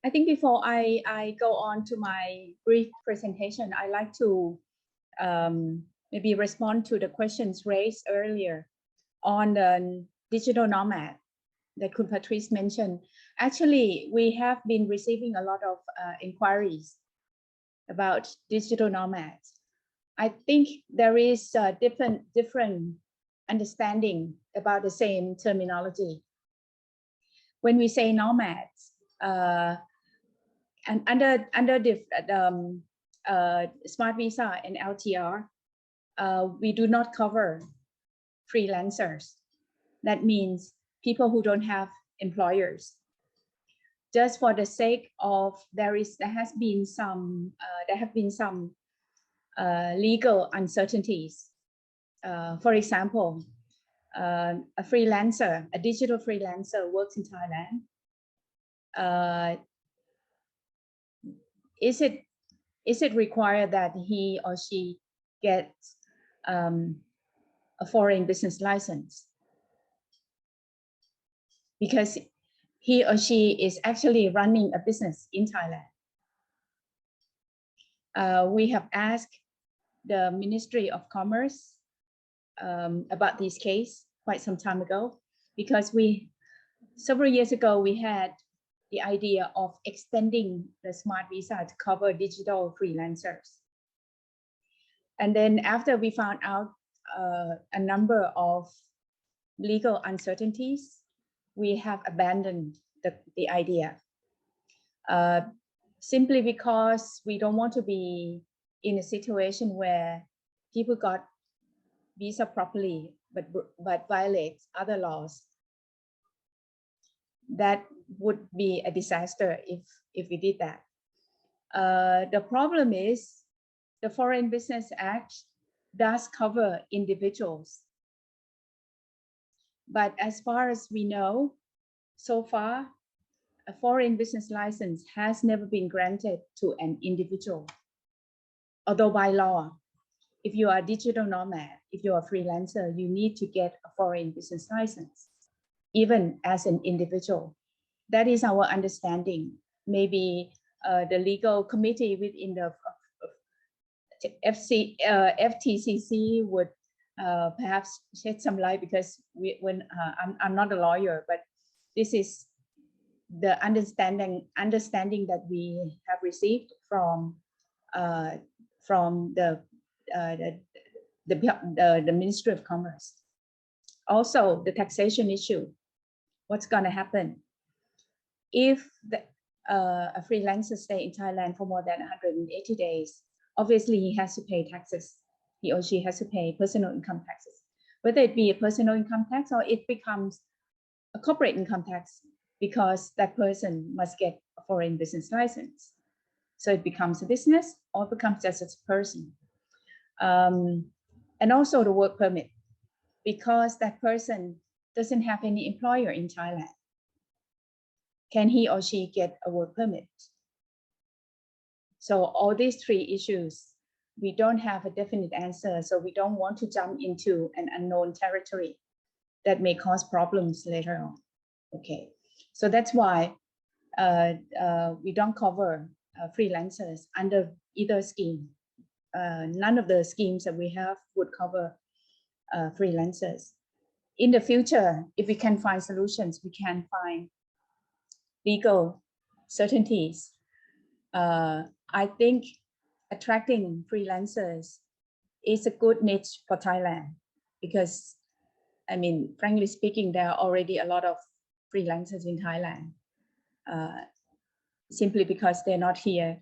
I think before I go on to my brief presentation, I'd like to maybe respond to the questions raised earlier on the digital nomad that Kun Patrice mentioned. Actually, we have been receiving a lot of inquiries about digital nomads. I think there is a different understanding about the same terminology. When we say nomads, and under the Smart Visa and LTR, we do not cover freelancers. That means people who don't have employers. Just for the sake of there have been some legal uncertainties. For example, a freelancer, a digital freelancer works in Thailand. Is it required that he or she gets a foreign business license? Because he or she is actually running a business in Thailand. We have asked the Ministry of Commerce about this case quite some time ago, because several years ago we had the idea of extending the Smart Visa to cover digital freelancers. And then after we found out a number of legal uncertainties, we have abandoned the idea. Simply because we don't want to be in a situation where people got visa properly but violates other laws. That would be a disaster if we did that. The problem is the Foreign Business Act does cover individuals. But as far as we know, so far, a foreign business license has never been granted to an individual. Although by law, if you are a digital nomad, if you are a freelancer, you need to get a foreign business license, even as an individual. That is our understanding. Maybe the legal committee within the FTCC would perhaps shed some light, because I'm not a lawyer, but this is the understanding that we have received from the Ministry of Commerce. Also, the taxation issue. What's going to happen if a freelancer stay in Thailand for more than 180 days? Obviously, he has to pay taxes. He or she has to pay personal income taxes, whether it be a personal income tax or it becomes a corporate income tax, because that person must get a foreign business license. So it becomes a business or becomes just a person. And also the work permit, because that person doesn't have any employer in Thailand. Can he or she get a work permit? So all these three issues, we don't have a definite answer. So we don't want to jump into an unknown territory that may cause problems later on. Okay, so that's why we don't cover freelancers under either scheme. None of the schemes that we have would cover freelancers. In the future, if we can find solutions, we can find legal certainties. I think attracting freelancers is a good niche for Thailand, because, I mean, frankly speaking, there are already a lot of freelancers in Thailand, simply because they're not here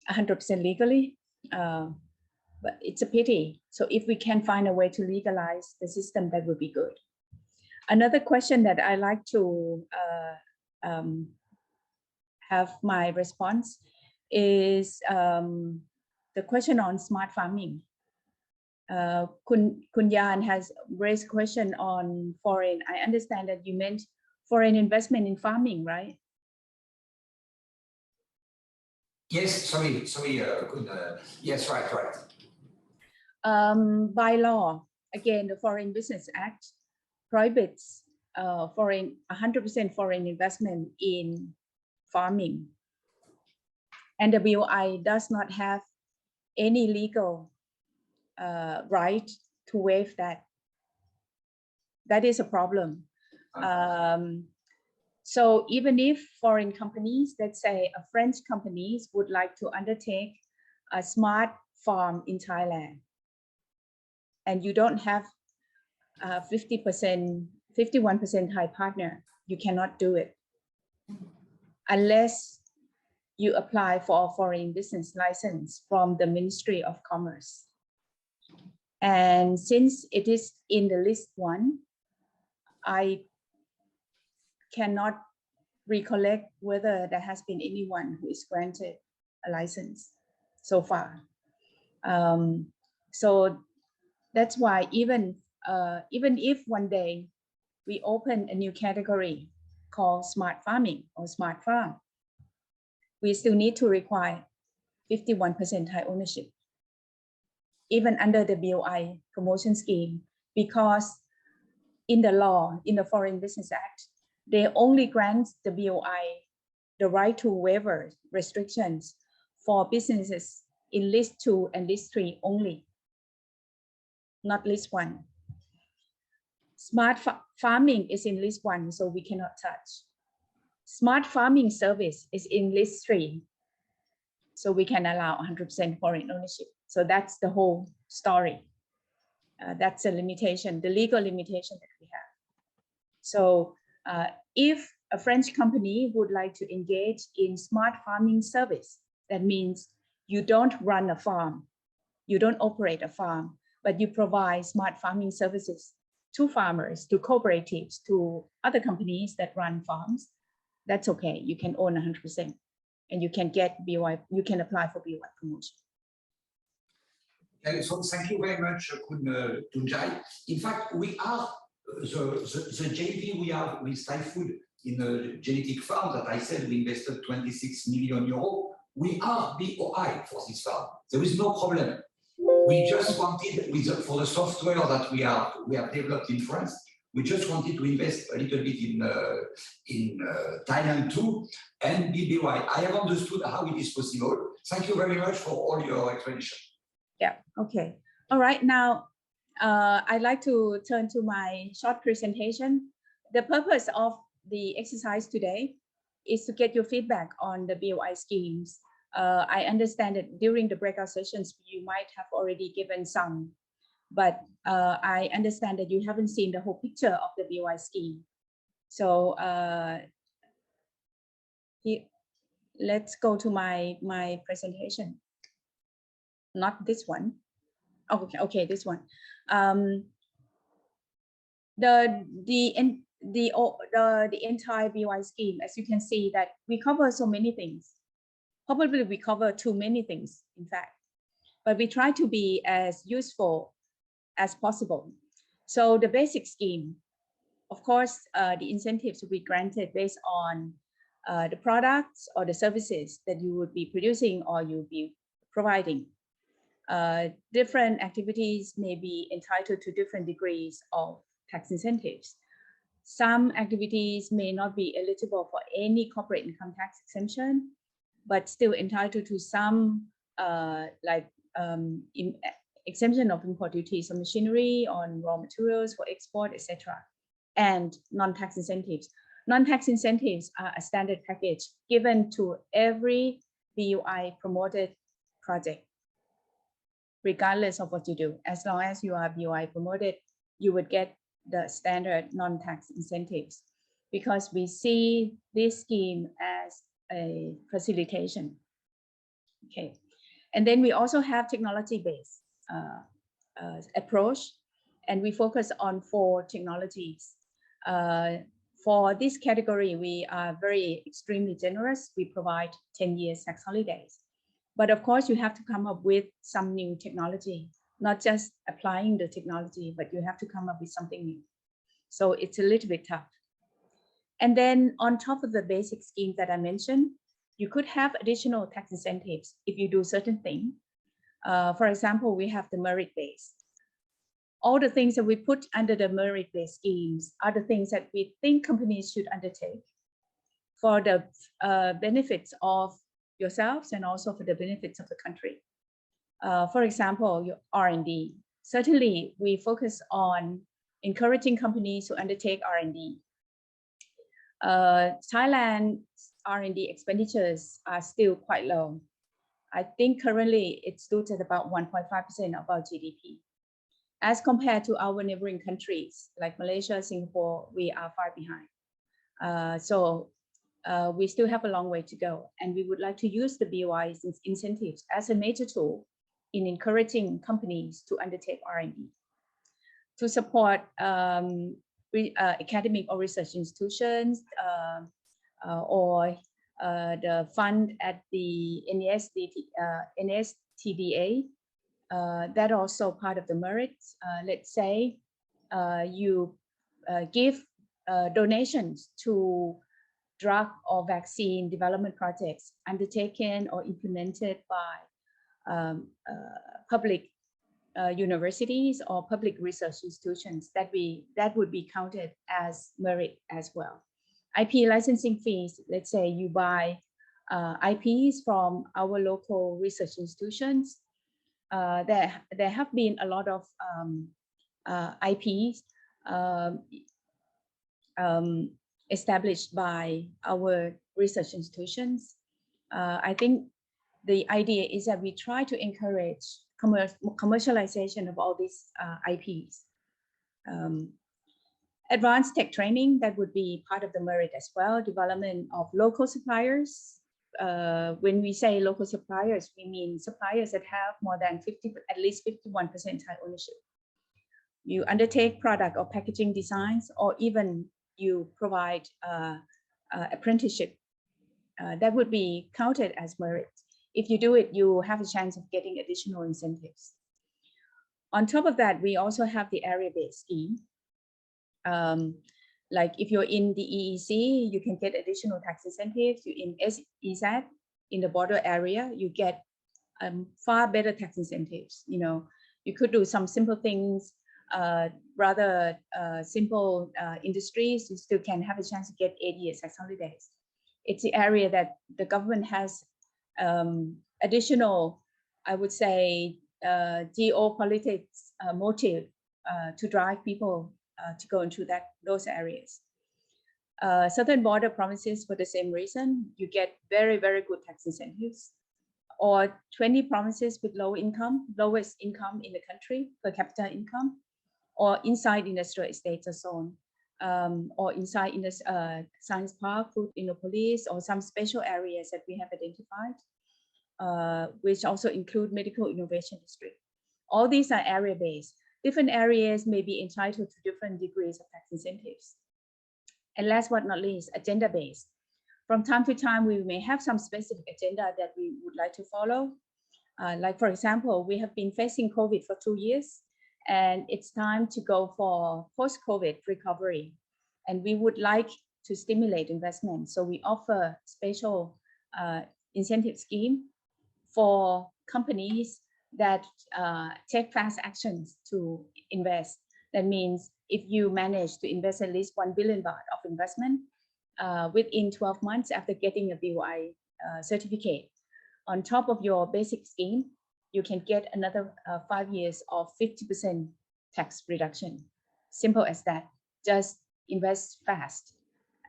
100% legally. But it's a pity. So if we can find a way to legalize the system, that would be good. Another question that I like to have my response is the question on smart farming. Kun Yan has raised a question on foreign. I understand that you meant foreign investment in farming, right? Yes, sorry, yes, right. By law, again, the Foreign Business Act prohibits 100% foreign investment in farming. And the BOI does not have any legal right to waive that. That is a problem. So even if foreign companies, let's say a French companies would like to undertake a smart farm in Thailand, and you don't have 51% Thai partner, you cannot do it unless you apply for a foreign business license from the Ministry of Commerce. And since it is in the list 1, I cannot recollect whether there has been anyone who is granted a license so far. So that's why even if one day we open a new category called smart farming or smart farm, we still need to require 51% Thai ownership, even under the BOI promotion scheme, because in the law, in the Foreign Business Act, they only grant the BOI the right to waiver restrictions for businesses in list 2 and list 3 only, not list 1. Smart farming is in list 1, so we cannot touch. Smart farming service is in list 3, so we can allow 100% foreign ownership. So that's the whole story. That's a limitation, the legal limitation that we have. So if a French company would like to engage in smart farming service, that means you don't run a farm, you don't operate a farm, but you provide smart farming services to farmers, to cooperatives, to other companies that run farms, that's okay. You can own 100% and you can get BOI, you can apply for BOI promotion. So thank you very much, Khun Tunjai. In fact, we are the JV we have with Thai Food in the genetic farm that I said we invested 26 million euros. We are BOI for this farm. There is no problem. We just wanted, for the software that we have developed in France, we just wanted to invest a little bit in Thailand too, and be BOI. I have understood how it is possible. Thank you very much for all your explanation. Yeah, okay. All right, now I'd like to turn to my short presentation. The purpose of the exercise today is to get your feedback on the BOI schemes. I understand that during the breakout sessions, you might have already given some, but I understand that you haven't seen the whole picture of the BOI scheme. So let's go to my presentation. Not this one. Oh, okay, this one. The entire BOI scheme, as you can see, that we cover so many things. Probably we cover too many things, in fact, but we try to be as useful as possible. So the basic scheme, of course, the incentives will be granted based on the products or the services that you would be producing or you'll be providing. Different activities may be entitled to different degrees of tax incentives. Some activities may not be eligible for any corporate income tax exemption, but still entitled to some exemption of import duties on machinery, on raw materials for export, etc. And non-tax incentives. Non-tax incentives are a standard package given to every BOI promoted project, regardless of what you do. As long as you are BOI promoted, you would get the standard non-tax incentives, because we see this scheme as a facilitation. Okay, and then we also have technology-based approach, and we focus on 4 technologies. For this category, we are very extremely generous. We provide 10 years tax holidays. But of course, you have to come up with some new technology, not just applying the technology, but you have to come up with something new. So it's a little bit tough. And then on top of the basic scheme that I mentioned, you could have additional tax incentives if you do certain things. For example, we have the merit-based. All the things that we put under the merit-based schemes are the things that we think companies should undertake. for the benefits of yourselves and also for the benefits of the country. For example, your R&D. Certainly, we focus on encouraging companies to undertake R&D. Thailand's R&D expenditures are still quite low. I think currently it stood at about 1.5% of our GDP. As compared to our neighboring countries like Malaysia, Singapore, we are far behind. So we still have a long way to go. And we would like to use the BOI's incentives as a major tool in encouraging companies to undertake R&D. To support academic or research institutions or the fund at the NSTDA, that also part of the merits. Let's say you give donations to drug or vaccine development projects undertaken or implemented by public universities or public research institutions, that would be counted as merit as well. IP licensing fees, let's say you buy IPs from our local research institutions. There have been a lot of IPs established by our research institutions. I think the idea is that we try to encourage commercialization of all these IPs. Advanced tech training, that would be part of the merit as well. Development of local suppliers. When we say local suppliers, we mean suppliers that have more than at least 51% Thai ownership. You undertake product or packaging designs, or even you provide apprenticeship. That would be counted as merit. If you do it, you have a chance of getting additional incentives. On top of that, we also have the area-based scheme. Like if you're in the EEC, you can get additional tax incentives. You're in SEZ, in the border area, you get far better tax incentives. You know, you could do some simple things, rather simple industries. You still can have a chance to get 8 years tax holidays. It's the area that the government has additional, I would say, geopolitics motive to drive people to go into those areas. Southern border provinces, for the same reason, you get very, very good tax incentives. Or 20 provinces with lowest income in the country, per capita income, or inside industrial estates or so on, or inside in the science park, food innopolis, or some special areas that we have identified, which also include medical innovation district. All these are area-based. Different areas may be entitled to different degrees of tax incentives. And last but not least, agenda-based. From time to time, we may have some specific agenda that we would like to follow. Like, for example, we have been facing COVID for 2 years, and it's time to go for post-COVID recovery. And we would like to stimulate investment. So we offer special incentive scheme for companies that take fast actions to invest. That means if you manage to invest at least 1 billion baht of investment within 12 months after getting a BOI certificate, on top of your basic scheme, you can get another 5 years of 50% tax reduction. Simple as that. Just invest fast,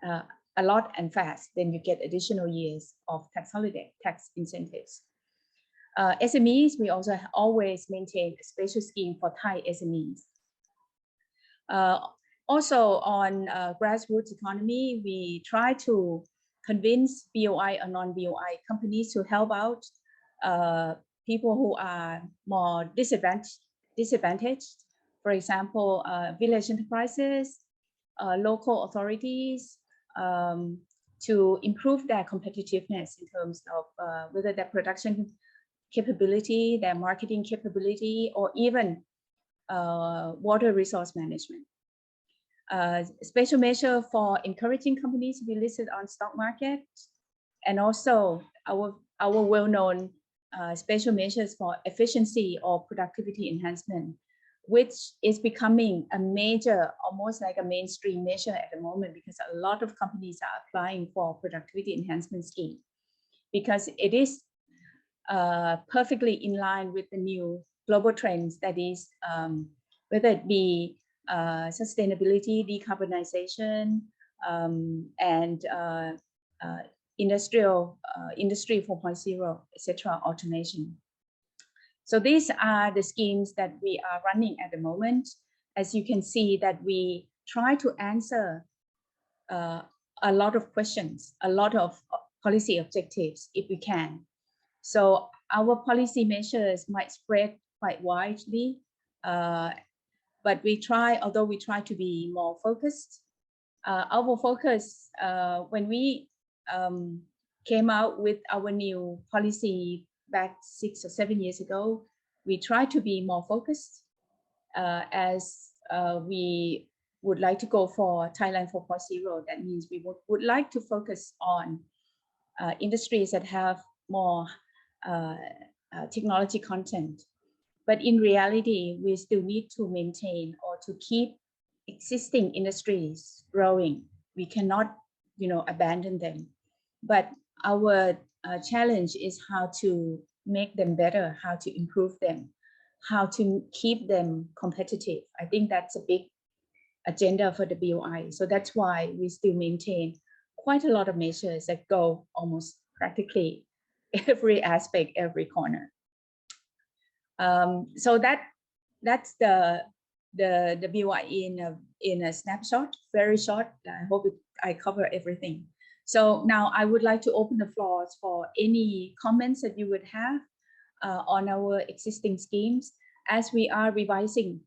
a lot and fast, then you get additional years of tax holiday, tax incentives. SMEs, we also always maintain a special scheme for Thai SMEs. Also on grassroots economy, we try to convince BOI or non-BOI companies to help out people who are more disadvantaged. For example, village enterprises, local authorities, to improve their competitiveness in terms of whether their production capability, their marketing capability, or even water resource management. Special measure for encouraging companies to be listed on stock market, and also our well-known special measures for efficiency or productivity enhancement. which is becoming a major, almost like a mainstream measure at the moment, because a lot of companies are applying for productivity enhancement scheme, because it is perfectly in line with the new global trends, that is, whether it be sustainability, decarbonization, and industry 4.0, etc., automation. So these are the schemes that we are running at the moment. As you can see, that we try to answer a lot of questions, a lot of policy objectives if we can. So our policy measures might spread quite widely, but we try, although we try to be more focused. Our focus, when we came out with our new policy back 6 or 7 years ago, we tried to be more focused, as we would like to go for Thailand 4.0. That means we would like to focus on industries that have more technology content. But in reality, we still need to maintain or to keep existing industries growing. We cannot, abandon them. But our challenge is how to make them better, how to improve them, how to keep them competitive. I think that's a big agenda for the BOI. So that's why we still maintain quite a lot of measures that go almost practically every aspect, every corner. So that's the BOI in a snapshot, very short. I hope I cover everything. So now I would like to open the floors for any comments that you would have on our existing schemes. As we are revising,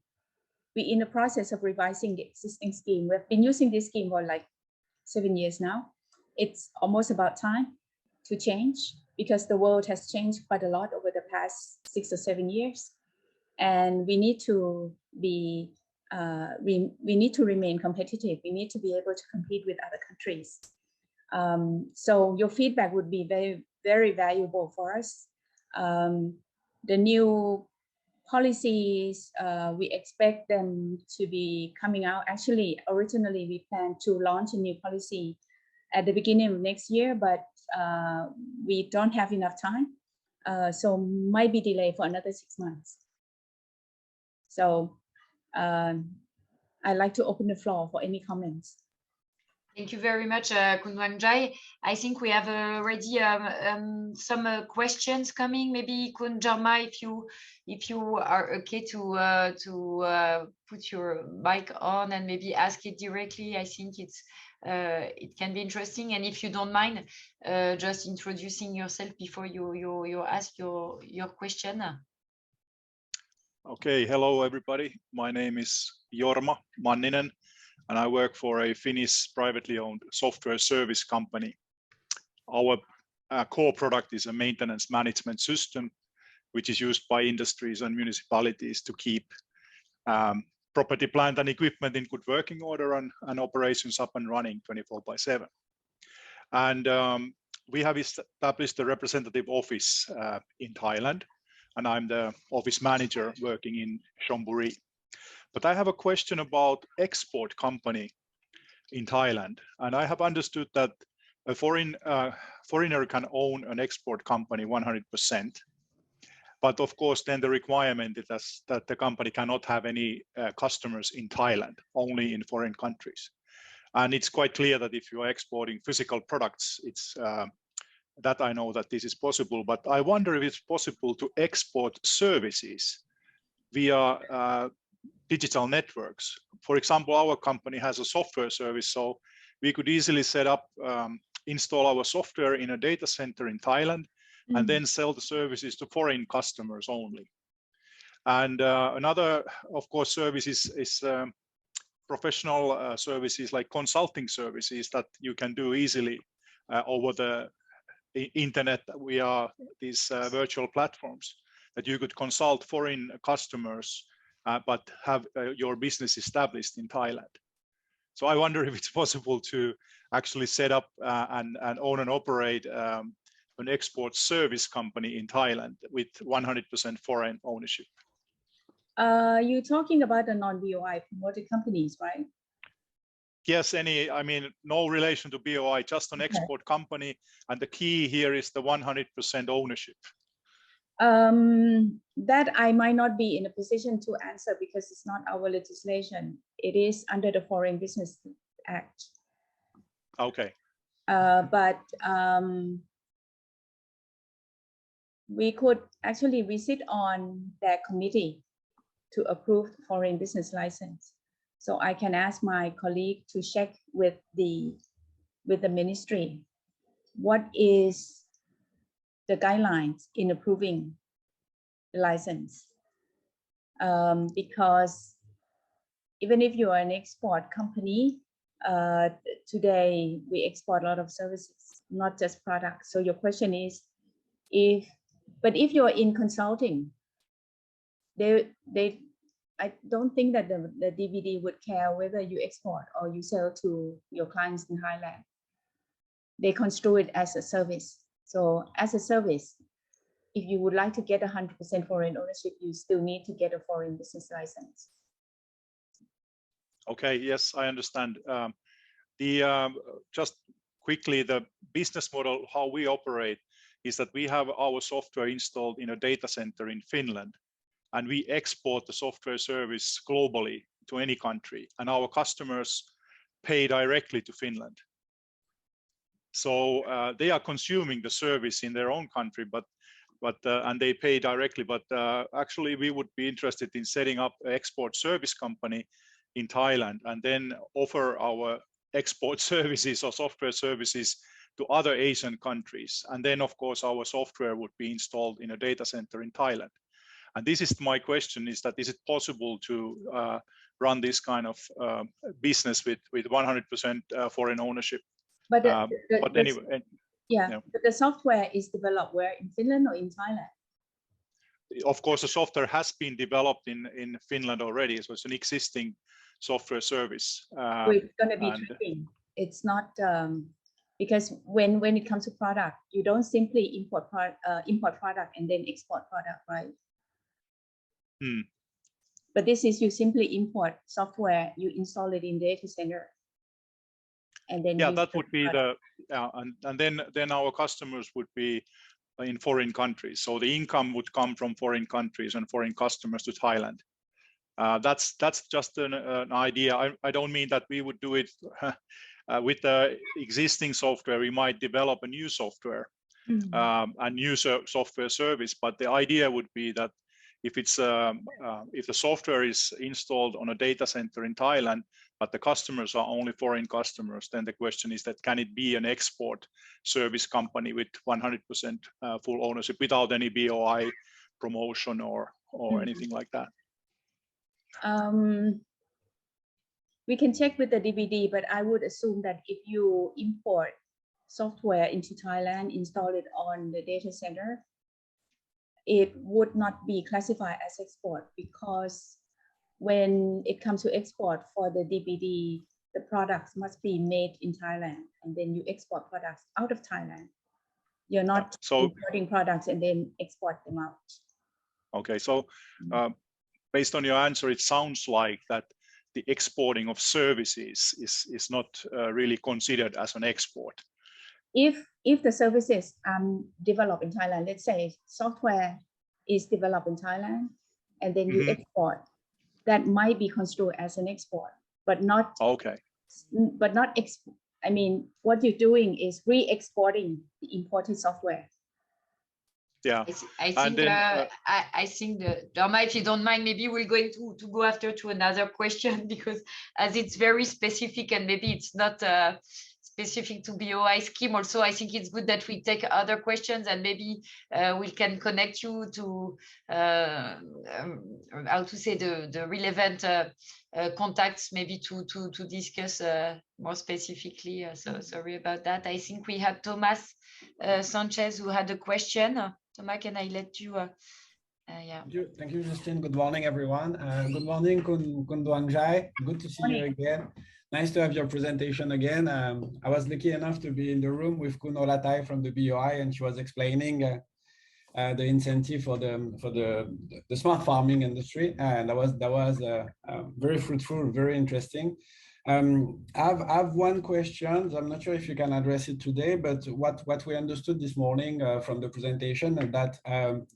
we're in the process of revising the existing scheme. We've been using this scheme for like 7 years now. It's almost about time to change, because the world has changed quite a lot over the past 6 or 7 years. And we need to be, we need to remain competitive. We need to be able to compete with other countries. So your feedback would be very, very valuable for us. The new policies, we expect them to be coming out. Actually, originally we planned to launch a new policy at the beginning of next year, but we don't have enough time. So might be delayed for another 6 months. So I'd like to open the floor for any comments. Thank you very much, Khun Wangjai. I think we have already some questions coming. Maybe Khun Jarma, if you are okay to put your mic on and maybe ask it directly, I think it can be interesting. And if you don't mind, just introducing yourself before you ask your question. Okay, hello everybody. My name is Jorma Manninen, and I work for a Finnish privately owned software service company. Our core product is a maintenance management system, which is used by industries and municipalities to keep property, plant and equipment in good working order and operations up and running 24/7. And we have established a representative office in Thailand, and I'm the office manager working in Chonburi. But I have a question about export company in Thailand. And I have understood that a foreigner can own an export company 100%. But of course, then the requirement is that the company cannot have any customers in Thailand, only in foreign countries. And it's quite clear that if you are exporting physical products, it's that I know that this is possible. But I wonder if it's possible to export services via digital networks. For example, our company has a software service, so we could easily set up, install our software in a data center in Thailand, and then sell the services to foreign customers only. And another, of course, service is professional services like consulting services that you can do easily over the internet via these virtual platforms, that you could consult foreign customers but have your business established in Thailand. So I wonder if it's possible to actually set up and own and operate an export service company in Thailand with 100% foreign ownership. You're talking about the non-BOI promoted companies, right? Yes, I mean, no relation to BOI, just an export company. And the key here is the 100% ownership. That I might not be in a position to answer because it's not our legislation. It is under the Foreign Business Act. Okay. But we could actually visit on their committee to approve foreign business license. So I can ask my colleague to check with the ministry what is the guidelines in approving the license. Because even if you are an export company, today we export a lot of services, not just products. So your question is, if you're in consulting, I don't think that the DVD would care whether you export or you sell to your clients in Thailand. They construe it as a service. So as a service, if you would like to get 100% foreign ownership, you still need to get a foreign business license. Okay, yes, I understand. Just quickly, the business model, how we operate is that we have our software installed in a data center in Finland, and we export the software service globally to any country, and our customers pay directly to Finland. So they are consuming the service in their own country, and they pay directly. But actually, we would be interested in setting up an export service company in Thailand and then offer our export services or software services to other Asian countries. And then, of course, our software would be installed in a data center in Thailand. And this is my question, is it possible to run this kind of business with 100% foreign ownership? But anyway, but the software is developed where, in Finland or in Thailand? Of course, the software has been developed in Finland already, so it's an existing software service. So it's going to be tracking. It's not because when it comes to product, you don't simply import product and then export product, right? But this is, you simply import software, you install it in data center, and then that would be and then our customers would be in foreign countries, so the income would come from foreign countries and foreign customers to Thailand. That's just an idea. I don't mean that we would do it with the existing software. We might develop a new software, a new software service, but the idea would be that if the software is installed on a data center in Thailand, but the customers are only foreign customers, then the question is that can it be an export service company with 100% full ownership without any BOI promotion or anything like that? We can check with the DVD, but I would assume that if you import software into Thailand, install it on the data center, it would not be classified as export, because when it comes to export for the DVD, the products must be made in Thailand, and then you export products out of Thailand. You're not importing products and then export them out. Okay, so based on your answer, it sounds like that the exporting of services is not really considered as an export. If the services developed in Thailand, let's say software is developed in Thailand and then you export, that might be construed as an export, but not I mean, what you're doing is re-exporting the imported software. I think Dharma, if you don't mind, maybe we're going to go after to another question, because as it's very specific and maybe it's not specific to BOI scheme. Also, I think it's good that we take other questions, and maybe we can connect you to how to say the relevant contacts, maybe to discuss more specifically. So sorry about that. I think we had Thomas Sanchez who had a question. Thomas, can I let you? Thank you, Justine. Good morning, everyone. Good morning, Kun Duangjai. Good to see you again. Nice to have your presentation again. I was lucky enough to be in the room with Kun Oratai from the BOI, and she was explaining the incentive for the smart farming industry, and that was very fruitful, very interesting. I have one question. I'm not sure if you can address it today, but what we understood this morning from the presentation is that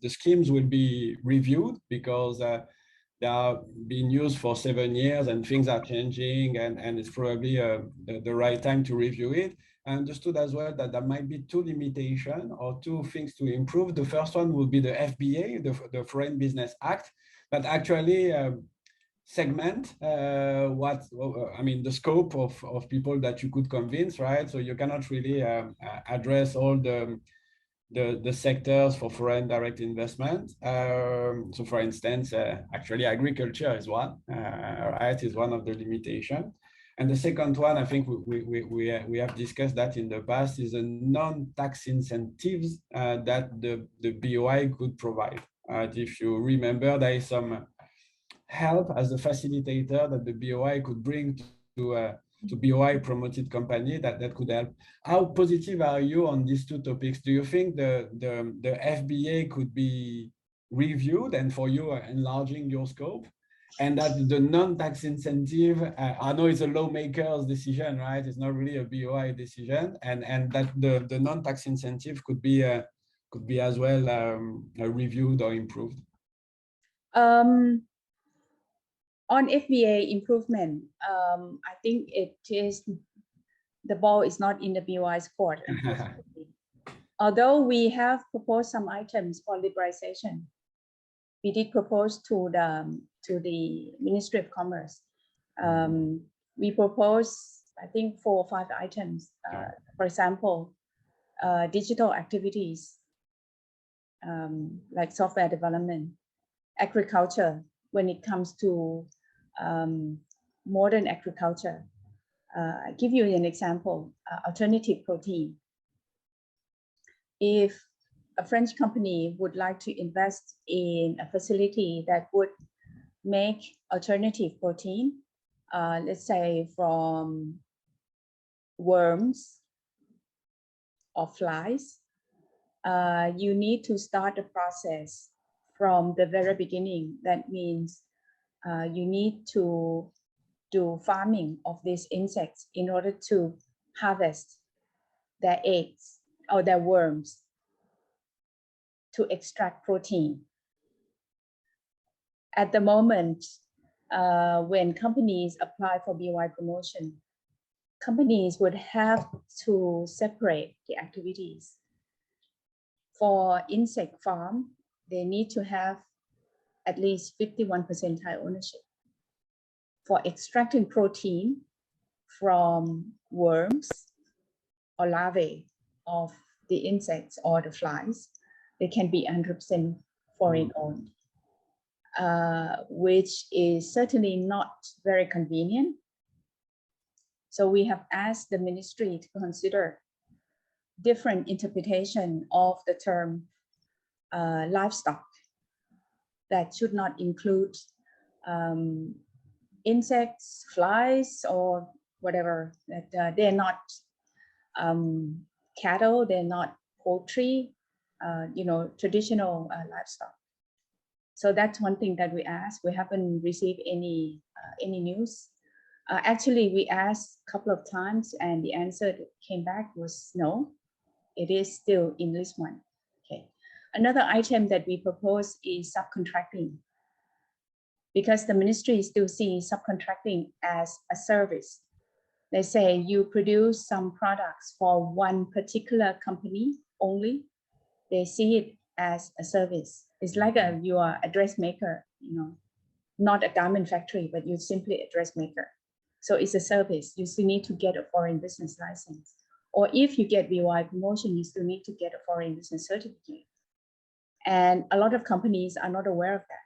the schemes will be reviewed because they are being used for 7 years and things are changing, and it's probably the right time to review it. I understood as well that there might be 2 limitations or 2 things to improve. The first one will be the FBA, the Foreign Business Act, that actually segment the scope of people that you could convince, right? So you cannot really address all the sectors for foreign direct investment. So for instance, actually agriculture is one, right, is one of the limitations. And the second one, I think we have discussed that in the past, is a non-tax incentives that the BOI could provide. If you remember, there is some help as a facilitator that the BOI could bring to BOI promoted company that could help. How positive are you on these 2 topics? Do you think the FBA could be reviewed and for you enlarging your scope, and that the non-tax incentive, I know it's a lawmaker's decision, right? It's not really a BOI decision, and that the non-tax incentive could be as well reviewed or improved? On FBA improvement, I think it is, the ball is not in the BOI's court. Although we have proposed some items for liberalization, we did propose to the Ministry of Commerce. We proposed, I think, 4 or 5 items. For example, digital activities, like software development, agriculture, when it comes to modern agriculture. I give you an example, alternative protein. If a French company would like to invest in a facility that would make alternative protein, let's say from worms or flies, you need to start the process from the very beginning. That means you need to do farming of these insects in order to harvest their eggs or their worms to extract protein. At the moment, when companies apply for BOI promotion, companies would have to separate the activities. For insect farm, they need to have at least 51% Thai ownership. For extracting protein from worms or larvae of the insects or the flies, they can be 100% foreign owned, which is certainly not very convenient. So we have asked the ministry to consider different interpretation of the term livestock that should not include insects, flies, or whatever. That they're not cattle, they're not poultry, traditional livestock. So that's one thing that we asked. We haven't received any news. Actually, we asked a couple of times, and the answer that came back was no. It is still in list 1. Okay. Another item that we propose is subcontracting, because the ministry still sees subcontracting as a service. They say you produce some products for one particular company only. They see it as a service. It's like you are a dressmaker, not a garment factory, but you're simply a dressmaker. So it's a service. You still need to get a foreign business license. Or if you get BOI promotion, you still need to get a foreign business certificate. And a lot of companies are not aware of that.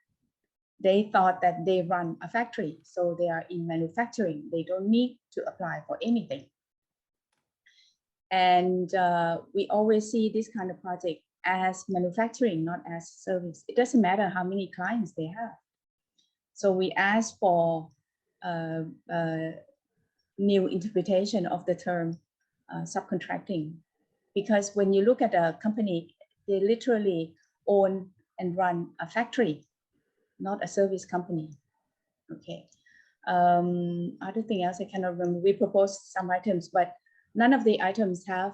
They thought that they run a factory, so they are in manufacturing. They don't need to apply for anything. And we always see this kind of project as manufacturing, not as service. It doesn't matter how many clients they have. So we ask for new interpretation of the term subcontracting, because when you look at a company, they literally own and run a factory, not a service company. Okay. Other thing else I cannot remember. We proposed some items, but none of the items have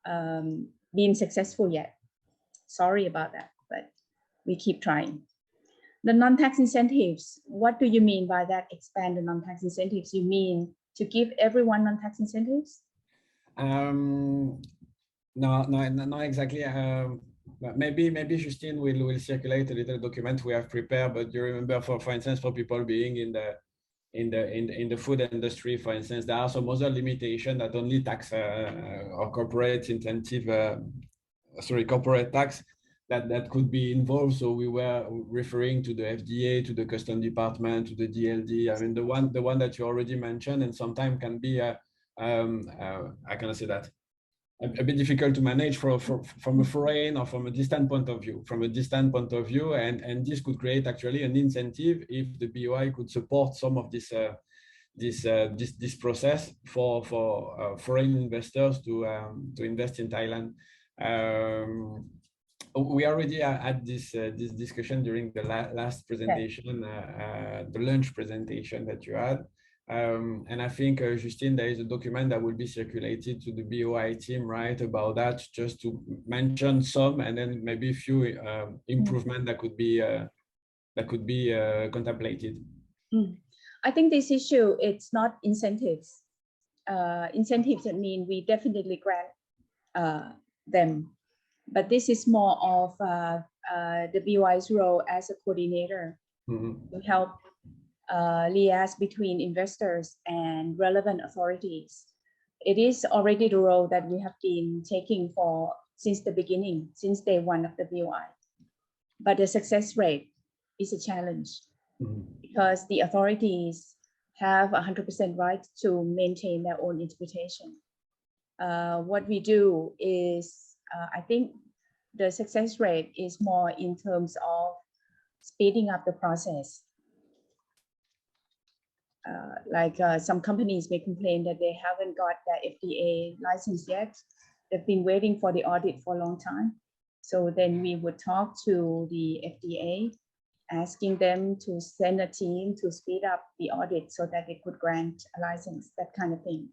been successful yet. Sorry about that, but we keep trying. The non-tax incentives, what do you mean by that? Expand the non-tax incentives? You mean to give everyone non-tax incentives? No, not exactly. Maybe Justine will circulate a little document we have prepared. But you remember, for instance, for people being in the food industry, for instance, there are some other limitations that only tax or corporate incentive, corporate tax that could be involved. So we were referring to the FDA, to the Custom Department, to the DLD. I mean, the one that you already mentioned, and sometimes can be I cannot say that. A bit difficult to manage from a foreign or from a distant point of view. And this could create actually an incentive if the BOI could support some of this process for foreign investors to invest in Thailand. We already had this discussion during the last presentation, the lunch presentation that you had. And I think, Justine, there is a document that will be circulated to the BOI team, right, about that, just to mention some, and then maybe a few improvement that could be contemplated. I think this issue, it's not incentives. Incentives that mean we definitely grant them, but this is more of the BOI's role as a coordinator to help liaise between investors and relevant authorities. It is already the role that we have been taking since the beginning, since day one of the BOI. But the success rate is a challenge because the authorities have 100% right to maintain their own interpretation. What we do is, I think the success rate is more in terms of speeding up the process. Some companies may complain that they haven't got the FDA license yet. They've been waiting for the audit for a long time. So then we would talk to the FDA, asking them to send a team to speed up the audit so that they could grant a license, that kind of thing.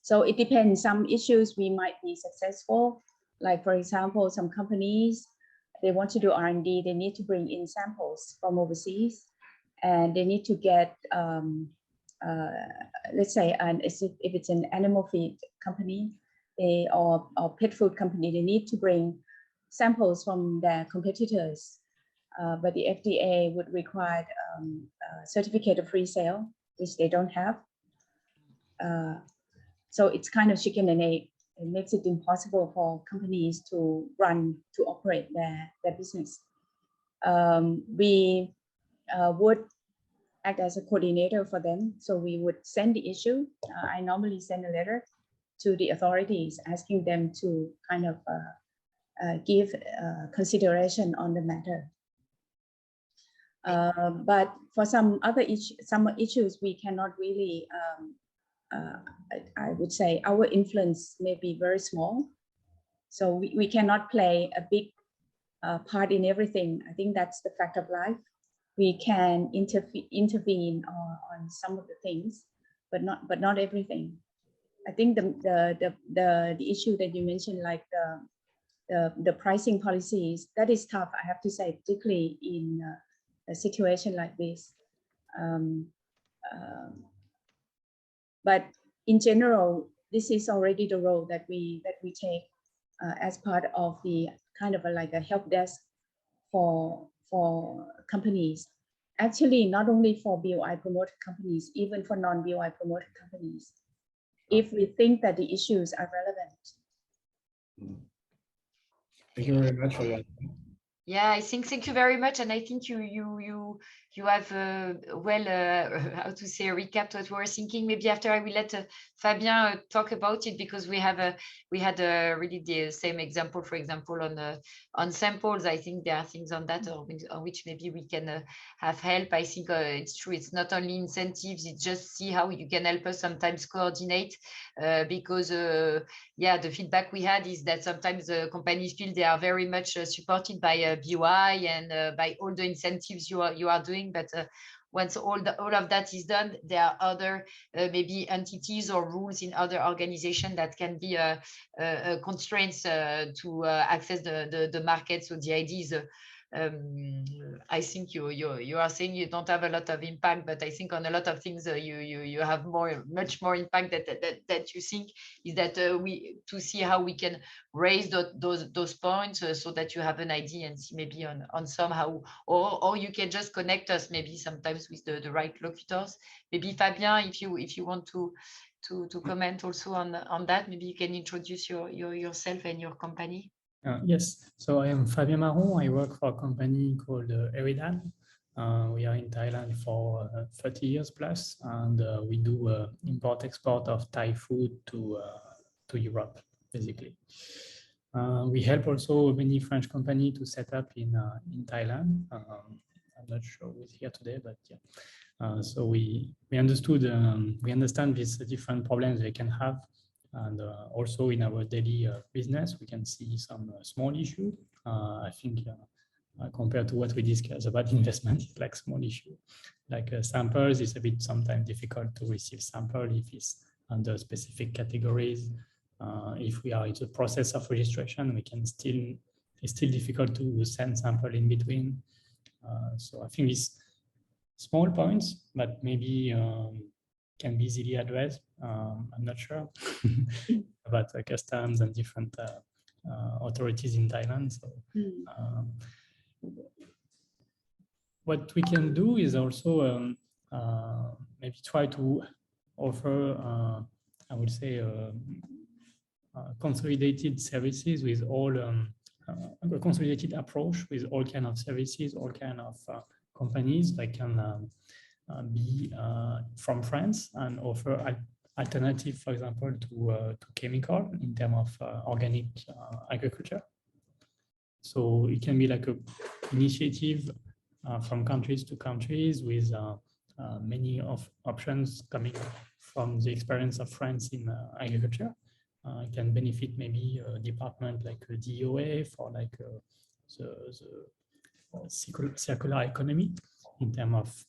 So it depends. Some issues we might be successful. Like, for example, some companies, they want to do R&D, they need to bring in samples from overseas. And they need to get, let's say, if it's an animal feed company or pet food company, they need to bring samples from their competitors. But the FDA would require a certificate of free sale, which they don't have. So it's kind of chicken and egg. It makes it impossible for companies to operate their business. We would act as a coordinator for them. So we would send the issue. I normally send a letter to the authorities asking them to kind of give consideration on the matter. But for some other issues, we cannot really, I would say our influence may be very small. So we cannot play a big part in everything. I think that's the fact of life. We can intervene on some of the things, but not everything. I think the issue that you mentioned, like the pricing policies, that is tough, I have to say, particularly in a situation like this. But in general, this is already the role that we take as part of the kind of like a help desk for companies. Actually, not only for BOI promoted companies, even for non-BOI promoted companies, if we think that the issues are relevant. Thank you very much for that. Yeah, I think thank you very much, and I think you have well how to say recapped what we were thinking. Maybe after I will let Fabien talk about it, because we had really the same example, for example, on samples. I think there are things on that on which maybe we can have help. I think it's true. It's not only incentives; it's just see how you can help us sometimes coordinate, because yeah, the feedback we had is that sometimes companies feel they are very much supported by BOI and by all the incentives you are doing, but once all of that is done, there are other maybe entities or rules in other organizations that can be constraints to access the market. So the idea is I think you are saying you don't have a lot of impact, but I think on a lot of things you have much more impact that you think, is that we to see how we can raise those points so that you have an idea and see maybe on somehow, or you can just connect us maybe sometimes with the right locutors. Maybe Fabien, if you want to comment also on that, maybe you can introduce yourself and your company. Yes, so I am Fabien Marron. I work for a company called Eridan. We are in Thailand for 30 years plus, and we do import-export of Thai food to Europe, basically. We help also many French companies to set up in Thailand. I'm not sure who's here today, but yeah. So we understand these different problems they can have. And also in our daily business, we can see some small issue. I think compared to what we discussed about investment, it's like small issue. Like samples, it's a bit sometimes difficult to receive sample if it's under specific categories. If we are in the process of registration, it's still difficult to send sample in between. So I think it's small points, but maybe can be easily addressed. I'm not sure about customs and different authorities in Thailand. So what we can do is also maybe try to offer, I would say, consolidated services with all a consolidated approach with all kind of services, all kind of companies that can be from France and offer alternative, for example, to chemical in terms of organic agriculture. So it can be like a initiative from countries to countries with many of options coming from the experience of France in agriculture. It can benefit maybe a department like a DOA for like the circular economy in terms of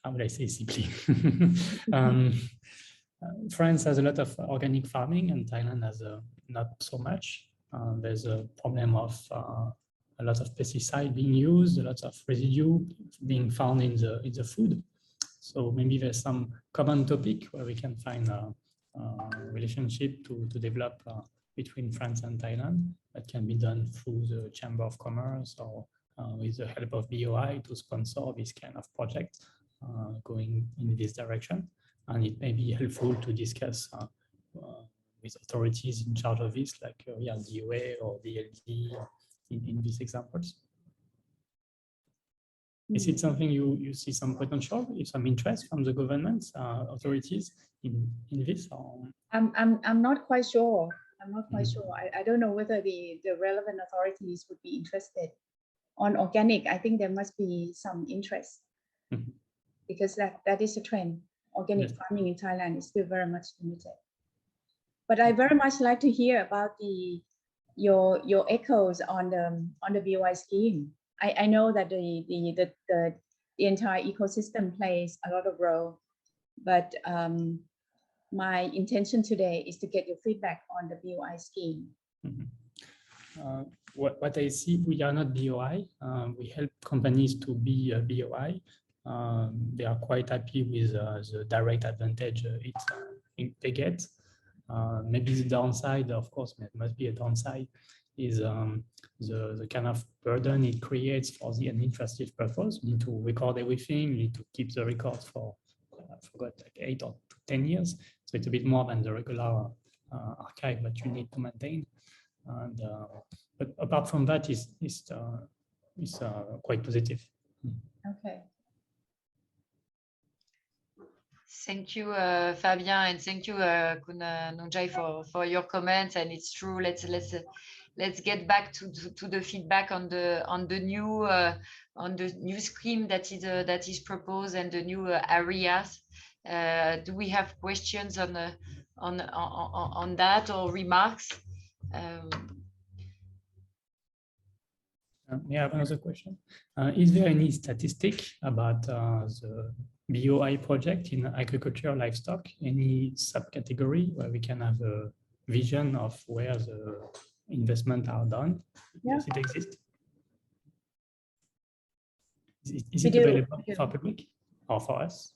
how would I say simply? France has a lot of organic farming and Thailand has not so much. There's a problem of a lot of pesticide being used, a lot of residue being found in the food. So maybe there's some common topic where we can find a relationship to develop between France and Thailand that can be done through the Chamber of Commerce or with the help of BOI to sponsor this kind of project going in this direction. And it may be helpful to discuss with authorities in charge of this, like DOA or DLD in these examples. Is it something you see some potential, some interest from the governments, authorities in this? Or? I'm not quite sure. I'm not quite sure. I don't know whether the relevant authorities would be interested. On organic, I think there must be some interest because that is a trend. Organic farming in Thailand is still very much limited. But I very much like to hear about your echoes on the BOI scheme. I know that the entire ecosystem plays a lot of role, but my intention today is to get your feedback on the BOI scheme. What I see, we are not BOI. We help companies to be a BOI. They are quite happy with the direct advantage they get. Maybe the downside, of course, there must be a downside, is the kind of burden it creates for the administrative purpose. You need to record everything, you need to keep the records for, I forgot, like 8 or 10 years. So it's a bit more than the regular archive that you need to maintain. And but apart from that, is quite positive. Okay. Thank you, Fabien, and thank you, Kun Nongjai, for your comments. And it's true. Let's get back to the feedback on the new scheme that is proposed and the new areas. Do we have questions on that or remarks? May I have another question? Is there any statistic about the BOI project in agriculture, livestock, any subcategory where we can have a vision of where the investment are done? Yeah. Does it exist? Is it available for public or for us?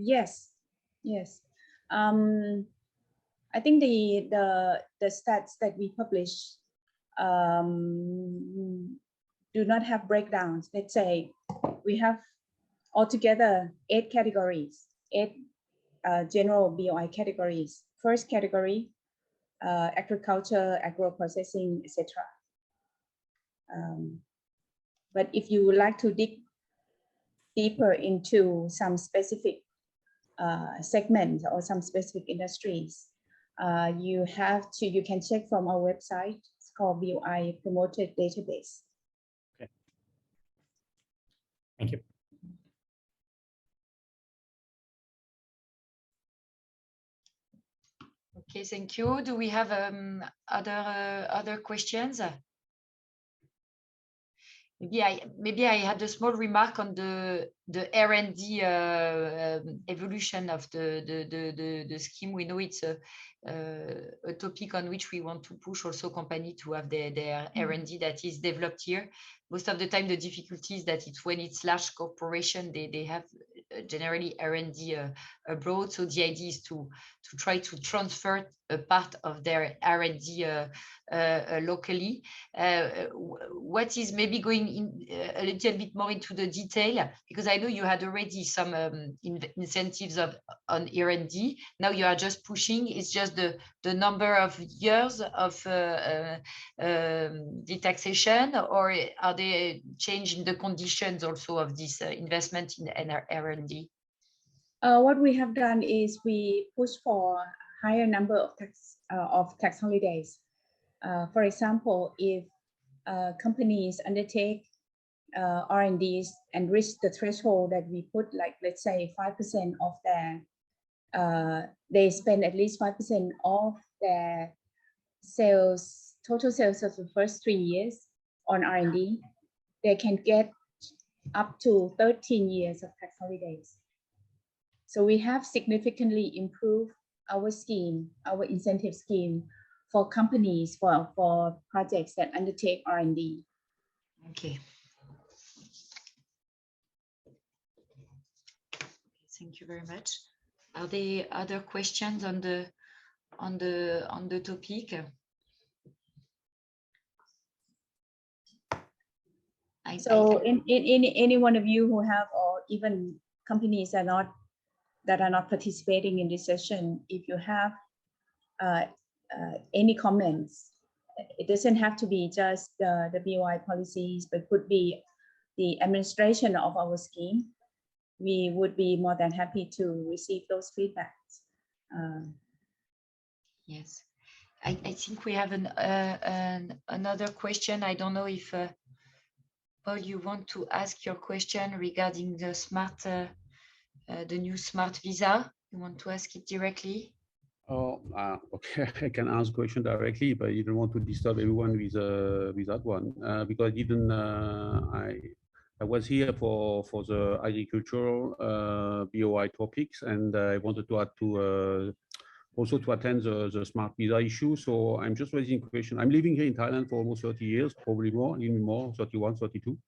Yes. I think the stats that we publish do not have breakdowns. Let's say we have altogether 8 categories, 8 general BOI categories. First category, agriculture, agro-processing, etc. But if you would like to dig deeper into some specific segments or some specific industries, you can check from our website. It's called BOI Promoted Database. Okay. Thank you. Okay, thank you. Do we have other questions? Maybe I had a small remark on the R&D evolution of the scheme. We know it's a topic on which we want to push also company to have their R&D that is developed here. Most of the time, the difficulty is that it's when it's large corporation, they have generally R&D abroad. So the idea is to try to transfer a part of their R&D locally. What is maybe going in a little bit more into the detail, because I know you had already some incentives on R&D. Now you are just pushing. It's just the number of years of the taxation, or are they changing the conditions also of this investment in R&D? What we have done is we push for a higher number of tax holidays. For example, if companies undertake R&Ds and reach the threshold that we put, like let's say 5% of their, they spend at least 5% of their sales, total sales of the first 3 years on R&D, they can get up to 13 years of tax holidays. So we have significantly improved our scheme, our incentive scheme for companies, for projects that undertake R&D. Okay. Thank you very much. Are there other questions on the topic? So any one of you who have, or even companies that are not participating in this session, if you have any comments, it doesn't have to be just the BOI policies, but could be the administration of our scheme. We would be more than happy to receive those feedbacks. Yes, I think we have another question. I don't know if Paul, you want to ask your question regarding the the new smart visa. You want to ask it directly? Oh, okay. I can ask question directly, but you don't want to disturb everyone with that one because I didn't. I was here for the agricultural BOI topics, and I wanted to add to also to attend the smart visa issue. So I'm just raising a question. I'm living here in Thailand for almost 30 years, probably more, even more, 31, 32.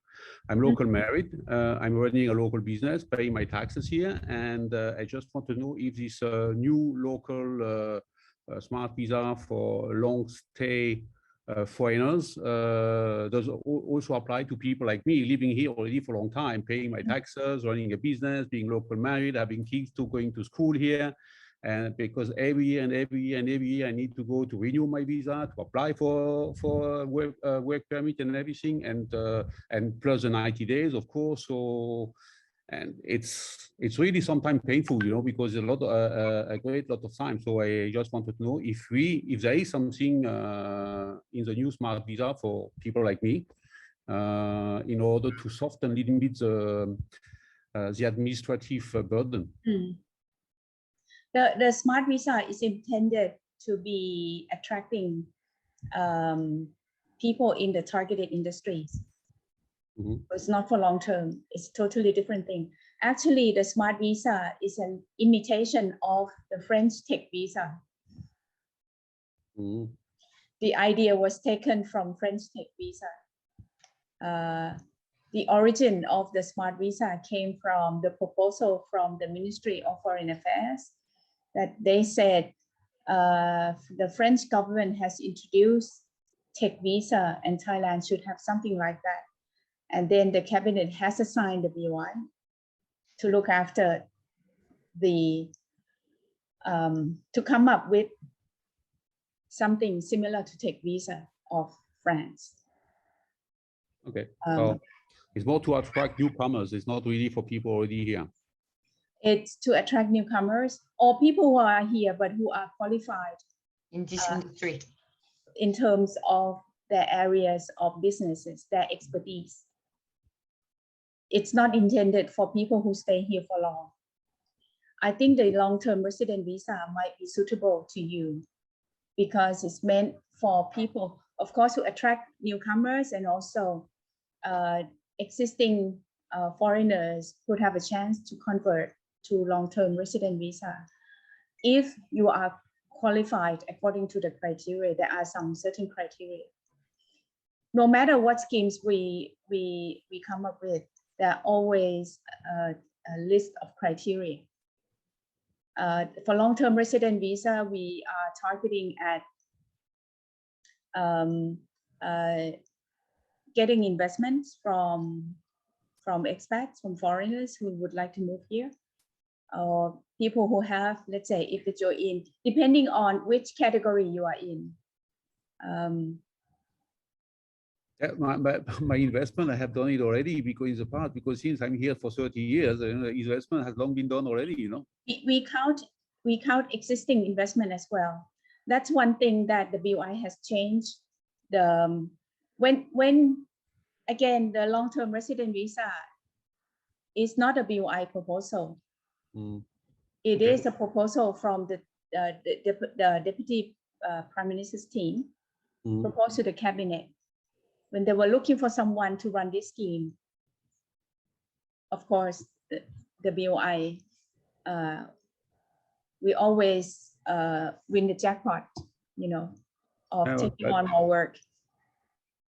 I'm local married. I'm running a local business, paying my taxes here. And I just want to know if this new local smart visa for long stay foreigners does also apply to people like me living here already for a long time, paying my taxes, running a business, being local married, having kids going to school here. And because every year I need to go to renew my visa, to apply for work permit and everything, and plus the 90 days, of course. So, and it's really sometimes painful, because a great lot of time. So I just wanted to know if there is something in the new smart visa for people like me, in order to soften a little bit the administrative burden. The smart visa is intended to be attracting people in the targeted industries. It's not for long term. It's totally different thing. Actually, the smart visa is an imitation of the French tech visa. The idea was taken from French tech visa. The origin of the smart visa came from the proposal from the Ministry of Foreign Affairs, that they said the French government has introduced tech visa and Thailand should have something like that. And then the cabinet has assigned the BOI to look after the, to come up with something similar to tech visa of France. Okay, so it's more to attract newcomers. It's not really for people already here. It's to attract newcomers or people who are here but who are qualified in this industry in terms of their areas of businesses, their expertise. It's not intended for people who stay here for long. I think the long-term resident visa might be suitable to you because it's meant for people, of course, to attract newcomers and also existing foreigners would have a chance to convert to long-term resident visa. If you are qualified according to the criteria, there are some certain criteria. No matter what schemes we come up with, there are always a list of criteria. For long-term resident visa, we are targeting at getting investments from expats, from foreigners who would like to move here, or people who have, let's say, if you're in, depending on which category you are in. My investment, I have done it already because since I'm here for 30 years, investment has long been done already, We count existing investment as well. That's one thing that the BOI has changed. When again, the long-term resident visa is not a BOI proposal. It is a proposal from the Deputy Prime Minister's team, proposed to the cabinet. When they were looking for someone to run this scheme, of course, the BOI, we always win the jackpot, of taking on more work.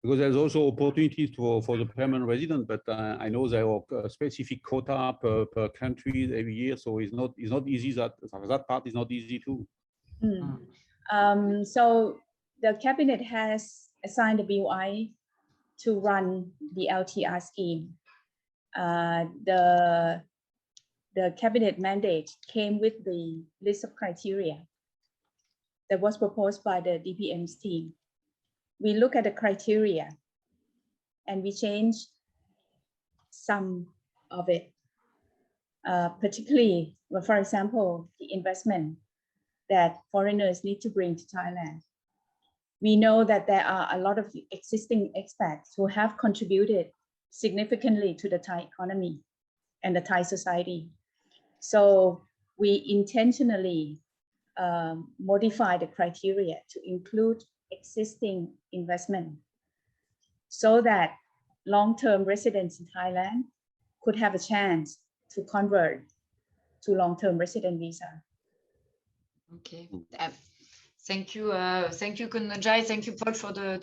Because there's also opportunities for the permanent resident, but I know there are specific quota per country every year, so it's not easy. That part is not easy too. So the cabinet has assigned the BOI to run the LTR scheme. The cabinet mandate came with the list of criteria that was proposed by the DPM's team. We look at the criteria and we change some of it, particularly, well, for example, the investment that foreigners need to bring to Thailand. We know that there are a lot of existing expats who have contributed significantly to the Thai economy and the Thai society. So we intentionally modify the criteria to include existing investment so that long-term residents in Thailand could have a chance to convert to long-term resident visa. Okay. Thank you, Khun Njai. Thank you, Paul, for the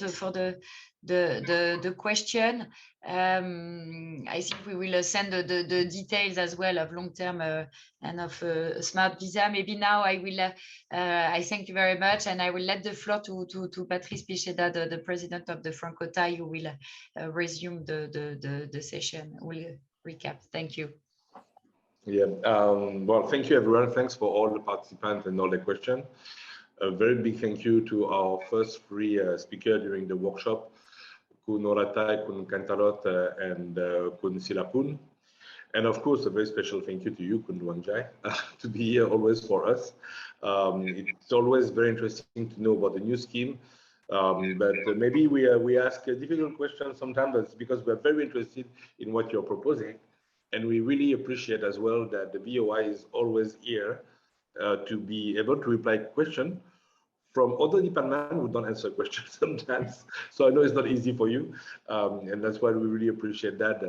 question. I think we will send the details as well of long-term and of smart visa. Maybe now I will. I thank you very much, and I will let the floor to Patrice Picheda, the president of the Franco-Thai, who will resume the session. We'll recap. Thank you. Yeah. Well, thank you, everyone. Thanks for all the participants and all the questions. A very big thank you to our first three speakers during the workshop, Kun Oratai, Kun Kantarot, and Kun Sirapun. And of course, a very special thank you to you, Kun Wangjai, to be here always for us. It's always very interesting to know about the new scheme. But maybe we ask a difficult question sometimes, but it's because we're very interested in what you're proposing. And we really appreciate as well that the BOI is always here to be able to reply questions from other departments who don't answer questions sometimes. So I know it's not easy for you. And that's why we really appreciate that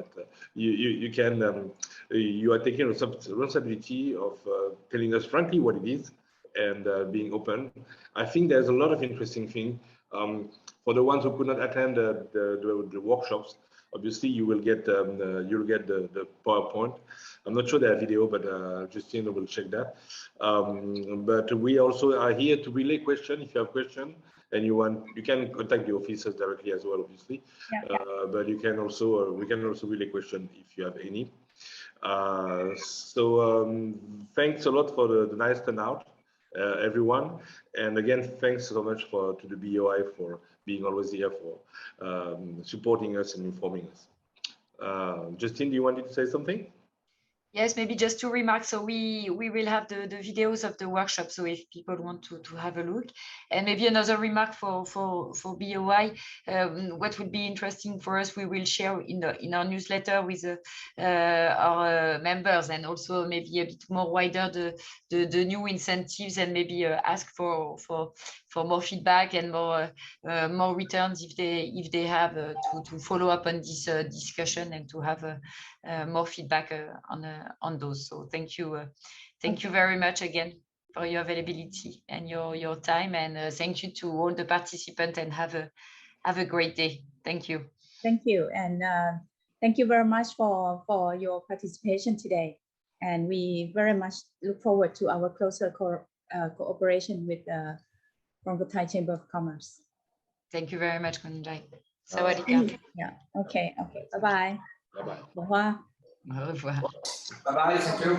you are taking responsibility of telling us frankly what it is and being open. I think there's a lot of interesting things. For the ones who could not attend the workshops, obviously you will get the PowerPoint. I'm not sure they have video, but Justine will check that. But we also are here to relay questions. If you have questions and you can contact the officers directly as well, obviously. Yeah. But you can also we can also relay questions if you have any. Thanks a lot for the nice turnout, everyone. And again, thanks so much to the BOI for being always here for supporting us and informing us. Justine, do you want to say something? Yes, maybe just 2 remarks. So we will have the videos of the workshop. So if people want to have a look, and maybe another remark for BOI, what would be interesting for us, we will share in our newsletter with our members, and also maybe a bit more wider the new incentives, and maybe ask for more feedback and more returns if they have to follow up on this discussion, and to have more feedback on those. So thank you very much again for your availability and your time, and thank you to all the participants, and have a great day. Thank you. Thank you, and thank you very much for your participation today, and we very much look forward to our closer cooperation with the Franco-Thai Chamber of Commerce. Thank you very much, Kunjai. Sawadee. Yeah. Okay. Bye bye. Bye bye. Au revoir. Au revoir. Bye bye. Thank you.